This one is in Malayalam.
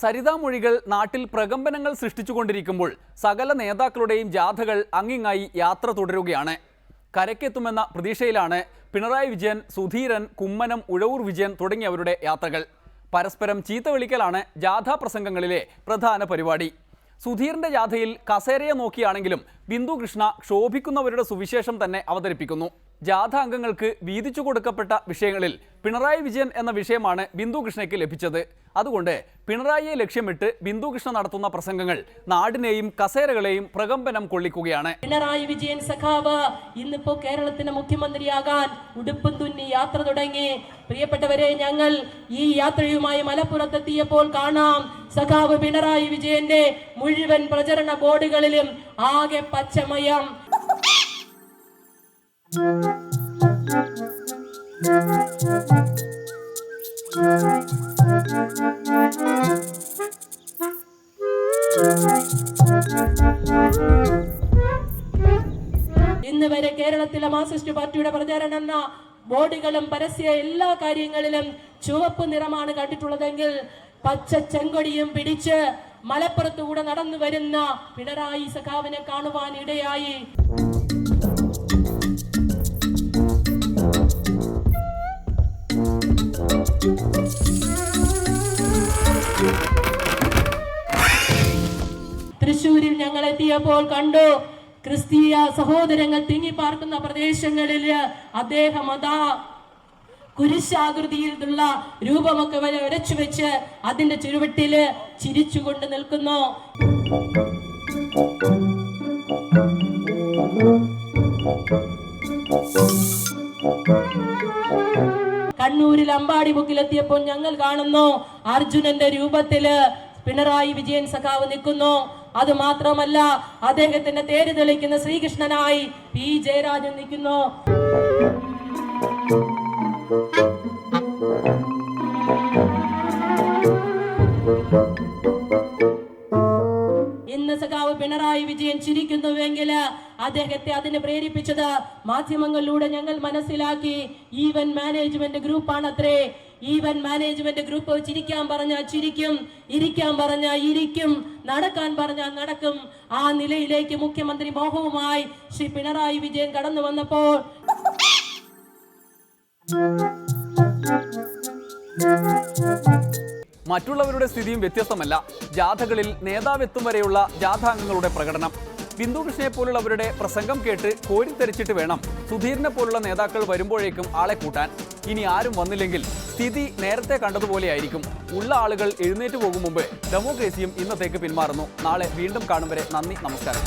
സരിതാ മൊഴികൾ നാട്ടിൽ പ്രകമ്പനങ്ങൾ സൃഷ്ടിച്ചുകൊണ്ടിരിക്കുമ്പോൾ സകല നേതാക്കളുടെയും ജാഥകൾ അങ്ങിങ്ങായി യാത്ര തുടരുകയാണ്. കരക്കെത്തുമെന്ന പ്രതീക്ഷയിലാണ് പിണറായി വിജയൻ, സുധീരൻ, കുമ്മനം, ഉഴവൂർ വിജയൻ തുടങ്ങിയവരുടെ യാത്രകൾ. പരസ്പരം ചീത്ത വിളിക്കലാണ് ജാഥാ പ്രസംഗങ്ങളിലെ പ്രധാന പരിപാടി. സുധീറിന്റെ ജാഥയിൽ കസേരയെ നോക്കിയാണെങ്കിലും ബിന്ദു കൃഷ്ണ ക്ഷോഭിക്കുന്നവരുടെ സുവിശേഷം തന്നെ അവതരിപ്പിക്കുന്നു. ജാഥ അംഗങ്ങൾക്ക് വീതിച്ചു കൊടുക്കപ്പെട്ട വിഷയങ്ങളിൽ പിണറായി വിജയൻ എന്ന വിഷയമാണ് ബിന്ദു കൃഷ്ണയ്ക്ക് ലഭിച്ചത്. അതുകൊണ്ട് പിണറായിയെ ലക്ഷ്യമിട്ട് ബിന്ദു കൃഷ്ണ നടത്തുന്ന പ്രസംഗങ്ങൾ നാടിനെയും കസേരകളെയും പ്രകമ്പനം കൊള്ളിക്കുകയാണ്. പിണറായി വിജയൻ സഖാവ് ഇന്നിപ്പോ കേരളത്തിന്റെ മുഖ്യമന്ത്രിയാകാൻ ഉടുപ്പും തുന്നി യാത്ര തുടങ്ങി. പ്രിയപ്പെട്ടവരെ, ഞങ്ങൾ ഈ യാത്രയുമായി മലപ്പുറത്തെത്തിയപ്പോൾ കാണാം, സഖാവ് പിണറായി വിജയന്റെ മുഴുവൻ പ്രചരണ ബോർഡുകളിലും ആകെ പച്ചമയം. ഇന്ന് വരെ കേരളത്തിലെ മാർക്സിസ്റ്റ് പാർട്ടിയുടെ പ്രചാരണം എന്ന ബോർഡുകളും പരസ്യ എല്ലാ കാര്യങ്ങളിലും ചുവപ്പ് നിറമാണ് കണ്ടിട്ടുള്ളതെങ്കിൽ പച്ച ചെങ്കൊടിയും പിടിച്ച് മലപ്പുറത്തുകൂടെ നടന്നു വരുന്ന പിണറായി സഖാവിനെ കാണുവാൻ ഇടയായി. തൃശ്ശൂരിൽ ഞങ്ങൾ എത്തിയപ്പോൾ കണ്ടു, ക്രിസ്തീയ സഹോദരങ്ങൾ തിങ്ങിപ്പാർക്കുന്ന പ്രദേശങ്ങളിൽ അദ്ദേഹം അതാ കുരിശാകൃതിയിലുള്ള രൂപമൊക്കെ വരെ ഉരച്ചു വെച്ച് അതിന്റെ ചുരുവട്ടില് ചിരിച്ചുകൊണ്ട് നിൽക്കുന്നു. കണ്ണൂരിൽ അമ്പാടി മുക്കിലെത്തിയപ്പോൾ ഞങ്ങൾ കാണുന്നു, അർജുനന്റെ രൂപത്തില് പിണറായി വിജയൻ സഖാവ് നിൽക്കുന്നു. അത് മാത്രമല്ല, അദ്ദേഹത്തിന്റെ തേര് തെളിക്കുന്ന ശ്രീകൃഷ്ണനായി പി ജയരാജൻ നിൽക്കുന്നു. ഇന്ന് സഖാവ് പിണറായി വിജയൻ ചിരിക്കുന്നുവെങ്കിൽ അദ്ദേഹത്തെ അതിന് പ്രേരിപ്പിച്ചത് മാധ്യമങ്ങളിലൂടെ ഞങ്ങൾ മനസ്സിലാക്കി. ഈവന്റ് മാനേജ്മെന്റ് ഗ്രൂപ്പാണത്രേ. ഈവന്റ് മാനേജ്മെന്റ് ഗ്രൂപ്പ് ചിരിക്കാൻ പറഞ്ഞാൽ ചിരിക്കും, ഇരിക്കാൻ പറഞ്ഞാൽ ഇരിക്കും, നടക്കാൻ പറഞ്ഞാൽ നടക്കും. ആ നിലയിലേക്ക് മുഖ്യമന്ത്രി മോഹവുമായി ശ്രീ പിണറായി വിജയൻ കടന്നു വന്നപ്പോൾ മറ്റുള്ളവരുടെ സ്ഥിതിയും വ്യത്യസ്തമല്ല. ജാഥകളിൽ നേതാവെത്തും വരെയുള്ള ജാഥാംഗങ്ങളുടെ പ്രകടനം. ബിന്ദു കൃഷ്ണയെ പോലുള്ളവരുടെ പ്രസംഗം കേട്ട് കോരിത്തെരിച്ചിട്ട് വേണം സുധീറിനെ പോലുള്ള നേതാക്കൾ വരുമ്പോഴേക്കും ആളെ കൂട്ടാൻ. ഇനി ആരും വന്നില്ലെങ്കിൽ സ്ഥിതി നേരത്തെ കണ്ടതുപോലെയായിരിക്കും. ഉള്ള ആളുകൾ എഴുന്നേറ്റ് പോകും മുമ്പ് ഡെമോക്രസിയും ഇന്നത്തേക്ക് പിന്മാറുന്നു. നാളെ വീണ്ടും കാണും വരെ നന്ദി, നമസ്കാരം.